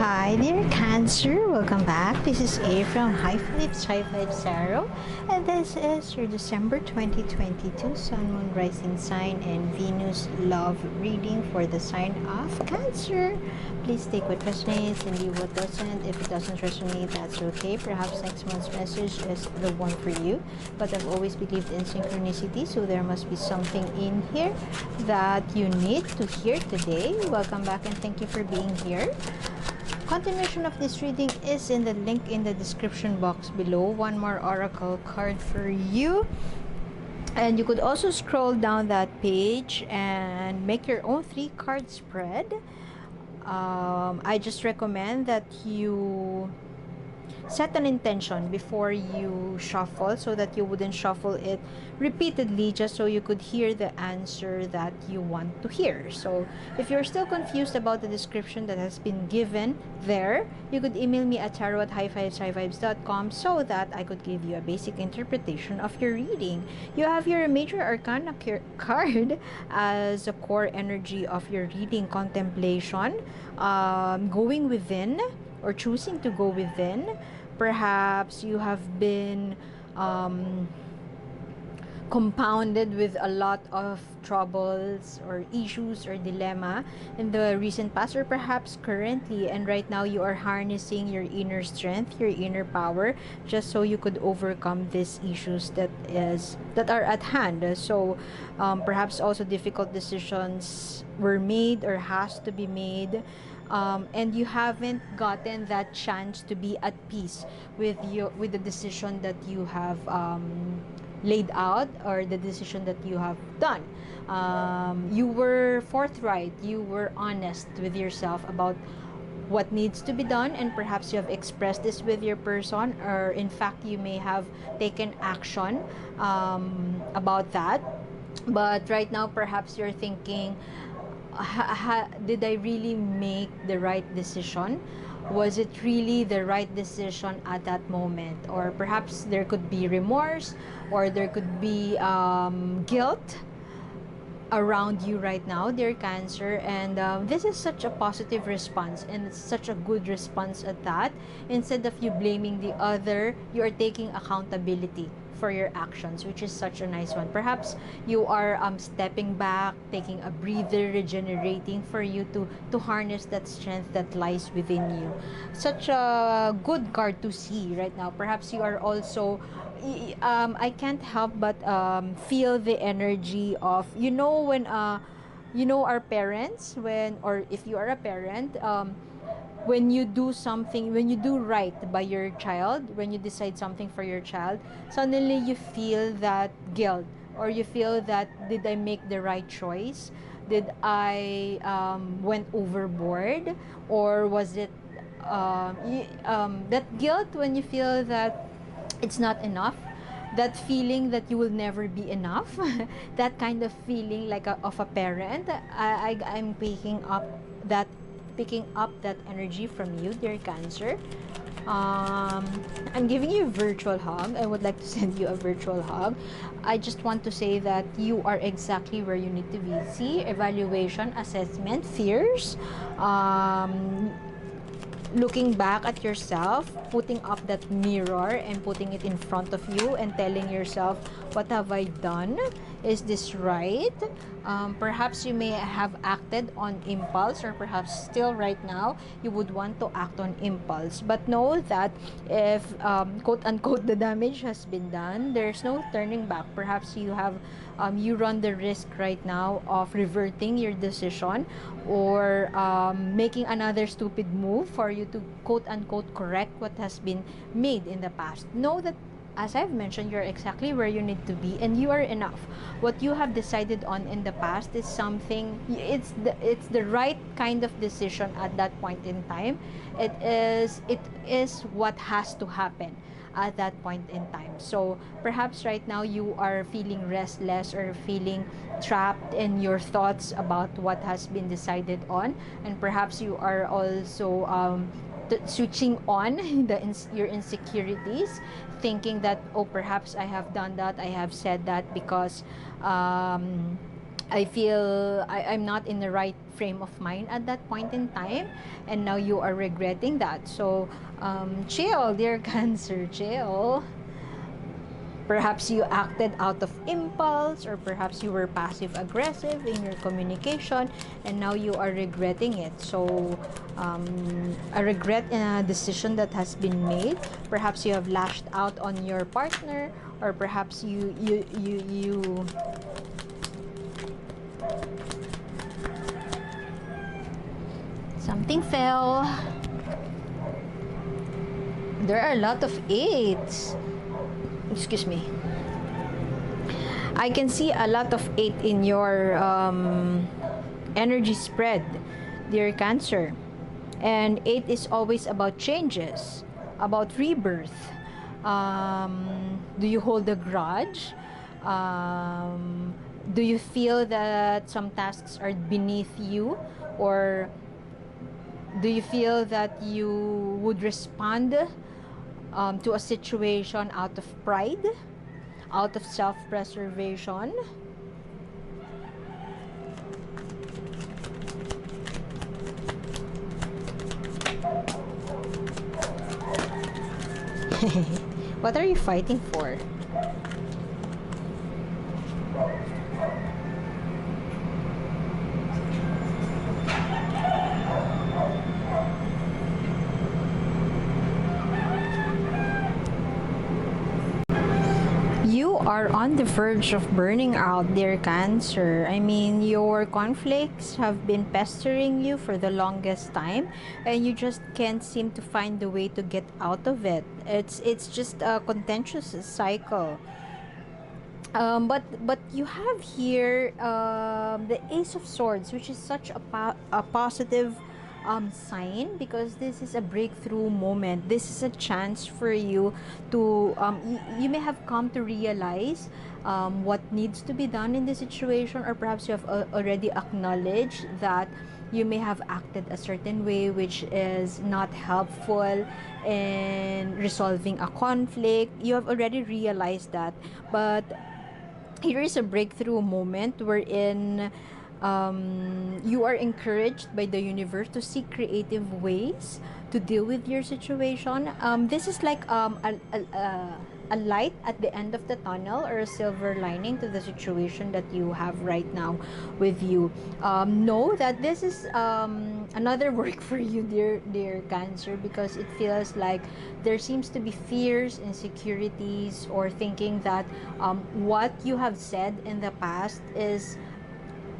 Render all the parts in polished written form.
Hi dear Cancer, welcome back. This is A from High Fives Tarot, and this is your December 2022 Sun, Moon, Rising sign and Venus love reading for the sign of Cancer. Please take what resonates and leave what doesn't. If it doesn't resonate, that's okay. Perhaps next month's message is the one for you. But I've always believed in synchronicity, so there must be something in here that you need to hear today. Welcome back and thank you for being here. Continuation of this reading is in the link in the description box below. One more oracle card for you, and you could also scroll down that page and make your own 3-card spread. I just recommend that you set an intention before you shuffle so that you wouldn't shuffle it repeatedly, just so you could hear the answer that you want to hear. So if you're still confused about the description that has been given there, you could email me at tarot@highfiveshighvibes.com so that I could give you a basic interpretation of your reading. You have your major arcana card as a core energy of your reading: contemplation, going within, or choosing to go within. Perhaps you have been compounded with a lot of troubles or issues or dilemma in the recent past, or perhaps currently, and right now you are harnessing your inner strength, your inner power, just so you could overcome these issues that are at hand. So perhaps also difficult decisions were made or has to be made, and you haven't gotten that chance to be at peace with the decision that you have laid out, or the decision that you have done. You were forthright, you were honest with yourself about what needs to be done, and perhaps you have expressed this with your person, or in fact you may have taken action about that. But right now perhaps you're thinking, did I really make the right decision? Was it really the right decision at that moment? Or perhaps there could be remorse, or there could be guilt around you right now, dear Cancer. And this is such a positive response, and it's such a good response at that. Instead of you blaming the other, you are taking accountability for your actions, which is such a nice one. Perhaps you are stepping back, taking a breather, regenerating for you to harness that strength that lies within you. Such a good card to see right now. Perhaps you are also I can't help but feel the energy of, when our parents, when, or if you are a parent, when you do something, when you do right by your child, when you decide something for your child, suddenly you feel that guilt, or you feel that, did I make the right choice? Did I went overboard? Or was it that guilt when you feel that it's not enough, that feeling that you will never be enough, that kind of feeling like of a parent. I'm picking up that energy from you, dear Cancer. I'm giving you a virtual hug. I would like to send you a virtual hug. I just want to say that you are exactly where you need to be. See, evaluation, assessment, fears, looking back at yourself, putting up that mirror and putting it in front of you and telling yourself, what have I done? Is this right? Perhaps you may have acted on impulse, or perhaps still right now you would want to act on impulse. But know that if quote unquote the damage has been done, there's no turning back. Perhaps you have you run the risk right now of reverting your decision, or making another stupid move for you to quote unquote correct what has been made in the past. Know that, as I've mentioned, you're exactly where you need to be, and you are enough. What you have decided on in the past is something, it's the right kind of decision at that point in time. It is what has to happen at that point in time. So perhaps right now you are feeling restless, or feeling trapped in your thoughts about what has been decided on, and perhaps you are also switching on your insecurities, thinking that, oh, perhaps I have done that, I have said that because I feel I'm not in the right frame of mind at that point in time, and now you are regretting that. So chill, dear Cancer, chill. Perhaps you acted out of impulse, or perhaps you were passive aggressive in your communication, and now you are regretting it. So a regret in a decision that has been made. Perhaps you have lashed out on your partner, or perhaps you something fell. There are a lot of eights. Excuse me. I can see a lot of eight in your energy spread, dear Cancer. And eight is always about changes, about rebirth. Do you hold a grudge? Do you feel that some tasks are beneath you, or do you feel that you would respond to a situation out of pride, out of self-preservation? What are you fighting for? You are on the verge of burning out, dear Cancer. I mean, your conflicts have been pestering you for the longest time, and you just can't seem to find the way to get out of it. It's just a contentious cycle. But you have here the Ace of Swords, which is such a positive sign, because this is a breakthrough moment. This is a chance for you to you may have come to realize what needs to be done in this situation, or perhaps you have already acknowledged that you may have acted a certain way which is not helpful in resolving a conflict. You have already realized that, but here is a breakthrough moment wherein you are encouraged by the universe to seek creative ways to deal with your situation. This is like a light at the end of the tunnel, or a silver lining to the situation that you have right now with you. Know that this is another work for you, dear Cancer, because it feels like there seems to be fears, insecurities, or thinking that what you have said in the past is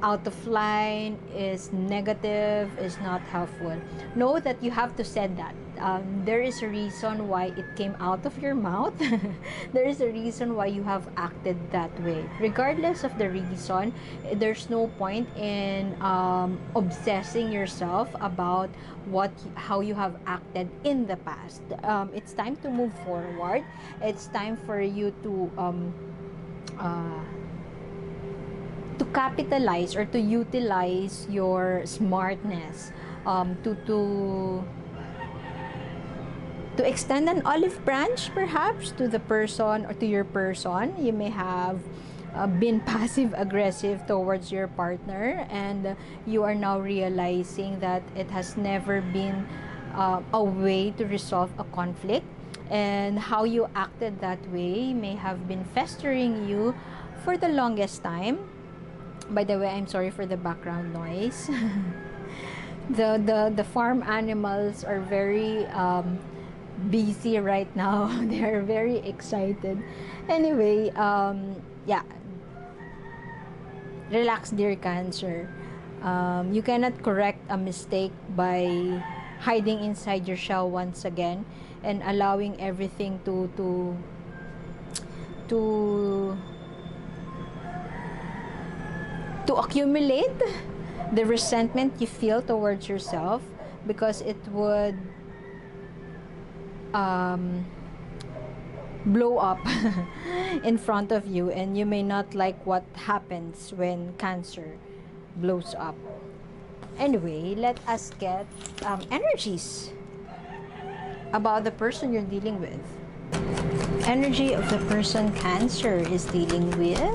out of line, is negative, is not helpful. Know that you have to say that. There is a reason why it came out of your mouth. There is a reason why you have acted that way. Regardless of the reason, there's no point in obsessing yourself about how you have acted in the past. It's time to move forward. It's time for you to capitalize, or to utilize your smartness, to extend an olive branch perhaps to the person, or to your person. You may have been passive aggressive towards your partner, and you are now realizing that it has never been a way to resolve a conflict, and how you acted that way may have been festering you for the longest time. By the way, I'm sorry for the background noise. The farm animals are very busy right now. They are very excited. Anyway, yeah. Relax, dear Cancer. You cannot correct a mistake by hiding inside your shell once again, and allowing everything to accumulate the resentment you feel towards yourself, because it would blow up in front of you, and you may not like what happens when Cancer blows up. Anyway, let us get energies about the person you're dealing with. Energy of the person Cancer is dealing with.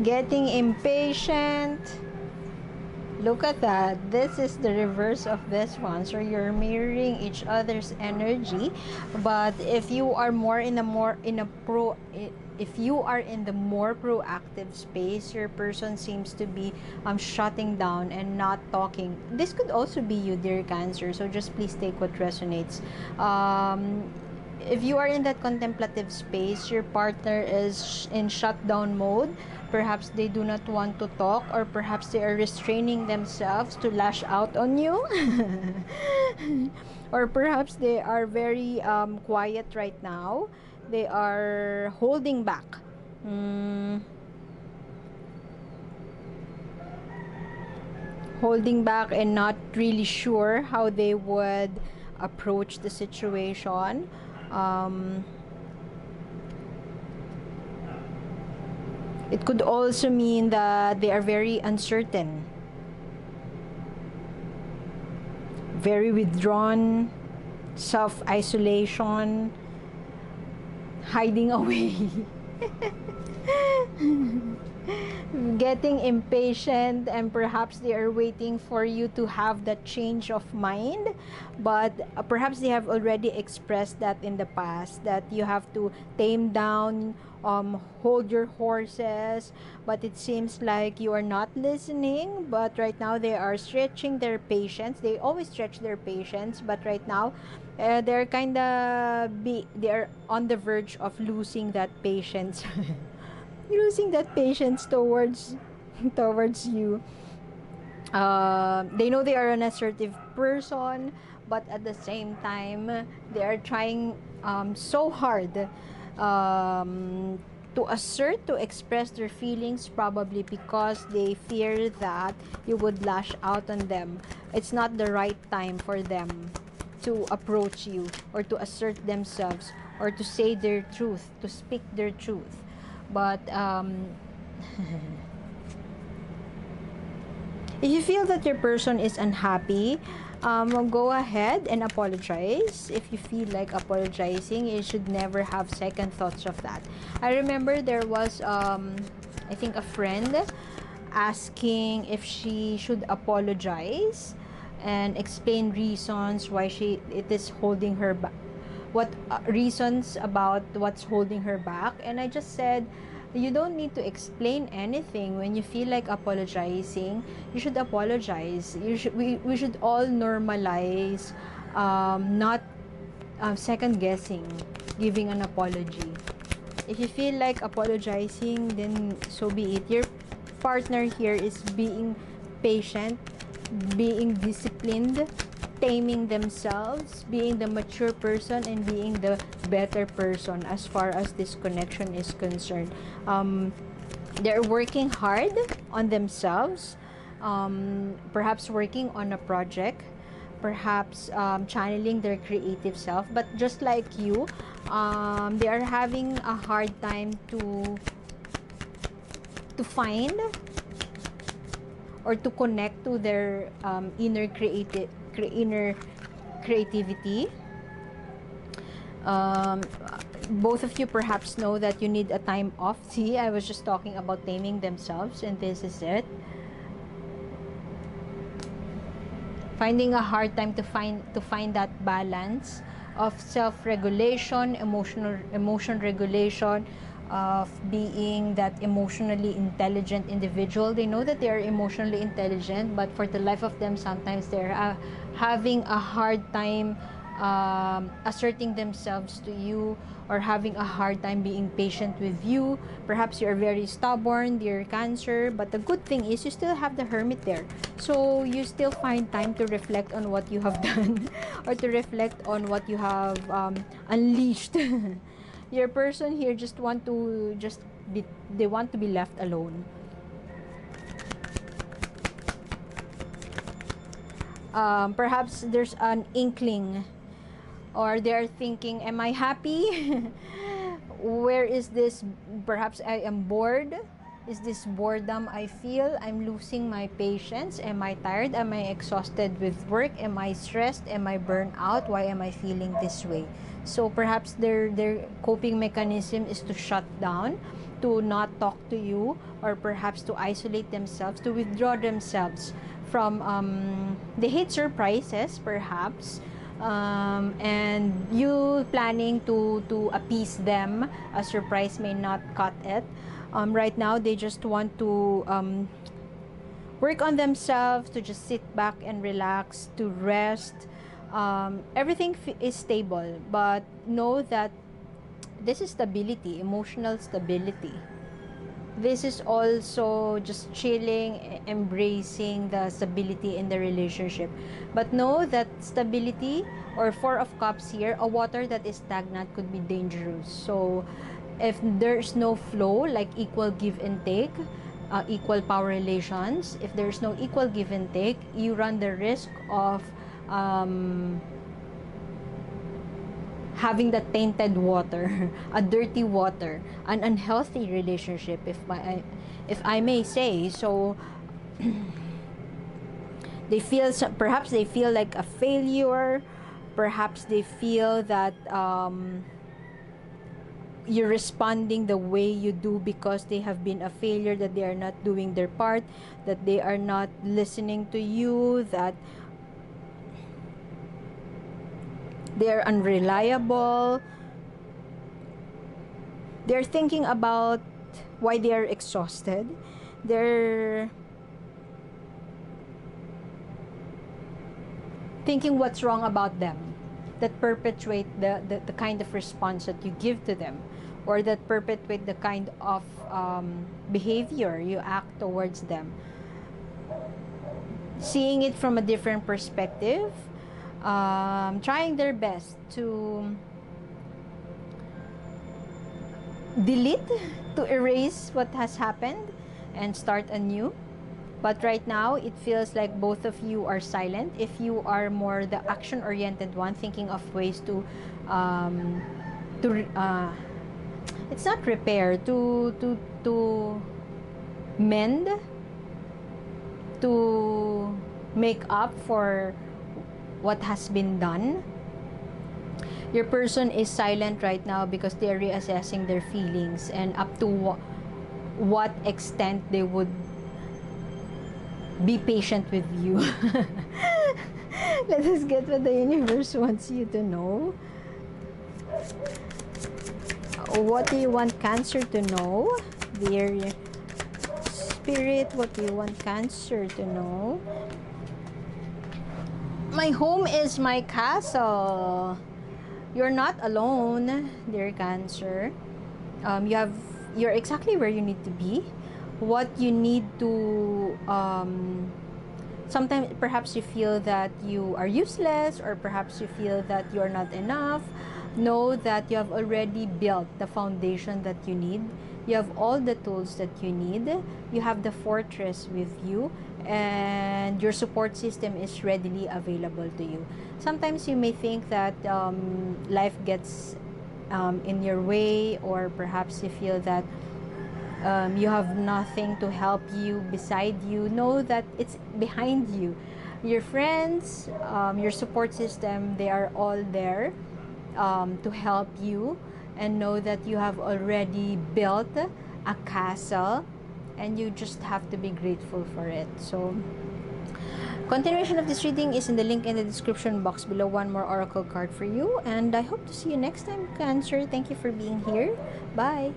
Getting impatient. Look at that. This is the reverse of this one. So you're mirroring each other's energy. But if you are more in a if you are in the more proactive space, your person seems to be shutting down and not talking. This could also be you, dear Cancer. So just please take what resonates. If you are in that contemplative space, your partner is in shutdown mode. Perhaps they do not want to talk, or perhaps they are restraining themselves to lash out on you. Or perhaps they are very quiet right now. They are holding back. Holding back and not really sure how they would approach the situation. It could also mean that they are very uncertain, very withdrawn, self-isolation, hiding away. Getting impatient, and perhaps they are waiting for you to have that change of mind, but perhaps they have already expressed that in the past, that you have to tame down, hold your horses, but it seems like you are not listening. But right now they are stretching their patience. They always stretch their patience, but right now they're kind of they're on the verge of losing that patience. Losing that patience towards you. They know they are an assertive person, but at the same time they are trying so hard to assert, to express their feelings, probably because they fear that you would lash out on them. It's not the right time for them to approach you, or to assert themselves, or to say their truth, to speak their truth. But if you feel that your person is unhappy, go ahead and apologize. If you feel like apologizing, you should never have second thoughts of that. I remember there was I think a friend asking if she should apologize and explain reasons why it is holding her back, what reasons about what's holding her back. And I just said, you don't need to explain anything. When you feel like apologizing, you should apologize. We should all normalize not second guessing giving an apology. If you feel like apologizing, then so be it. Your partner here is being patient, being disciplined, taming themselves, being the mature person, and being the better person as far as this connection is concerned. They're working hard on themselves, perhaps working on a project, perhaps channeling their creative self. But just like you, they are having a hard time to find or to connect to their inner creativity. Both of you perhaps know that you need a time off. See, I was just talking about taming themselves, and this is it. Finding a hard time to find that balance of self-regulation, emotion regulation, of being that emotionally intelligent individual. They know that they are emotionally intelligent, but for the life of them, sometimes they're having a hard time asserting themselves to you, or having a hard time being patient with you. Perhaps you're very stubborn, dear Cancer, but the good thing is you still have the Hermit there. So you still find time to reflect on what you have done, or to reflect on what you have unleashed. Your person here just want to they want to be left alone. Perhaps there's an inkling, or they're thinking, am I happy? Where is this? Perhaps I am bored. is this boredom I feel? I'm losing my patience. Am I tired? Am I exhausted with work? Am I stressed? Am I burnt out? Why am I feeling this way? So perhaps their coping mechanism is to shut down, to not talk to you, or perhaps to isolate themselves, to withdraw themselves from they hate surprises perhaps, and you planning to appease them. A surprise may not cut it. Right now they just want to work on themselves, to just sit back and relax, to rest. Everything is stable, but know that this is stability, emotional stability. This is also just chilling, embracing the stability in the relationship. But know that stability, or Four of Cups here, a water that is stagnant could be dangerous. So if there's no flow, like equal give and take, equal power relations, if there's no equal give and take, you run the risk of having the tainted water, a dirty water, an unhealthy relationship, if I may say. So they feel, perhaps they feel like a failure. Perhaps they feel that you're responding the way you do because they have been a failure, that they are not doing their part, that they are not listening to you, that they're unreliable. They're thinking about why they are exhausted. They're thinking what's wrong about them, that perpetuate the kind of response that you give to them, or that perpetuate the kind of behavior you act towards them. Seeing it from a different perspective, trying their best to delete, to erase what has happened and start anew. But right now it feels like both of you are silent. If you are more the action oriented one, thinking of ways to it's not repair, to mend, to make up for what has been done. Your person is silent right now because they are reassessing their feelings and up to what extent they would be patient with you. Let us get what the universe wants you to know. What do you want Cancer to know? Dear Spirit, what do you want Cancer to know? My home is my castle. You're not alone, dear Cancer. You're exactly where you need to be. What you need to sometimes perhaps you feel that you are useless, or perhaps you feel that you're not enough. Know that you have already built the foundation that you need. You have all the tools that you need. You have the fortress with you, and your support system is readily available to you. Sometimes you may think that life gets in your way, or perhaps you feel that you have nothing to help you beside you. Know that it's behind you. Your friends, your support system, they are all there to help you, and know that you have already built a castle, and you just have to be grateful for it. So continuation of this reading is in the link in the description box below. One more oracle card for you, and I hope to see you next time, Cancer. Thank you for being here. Bye.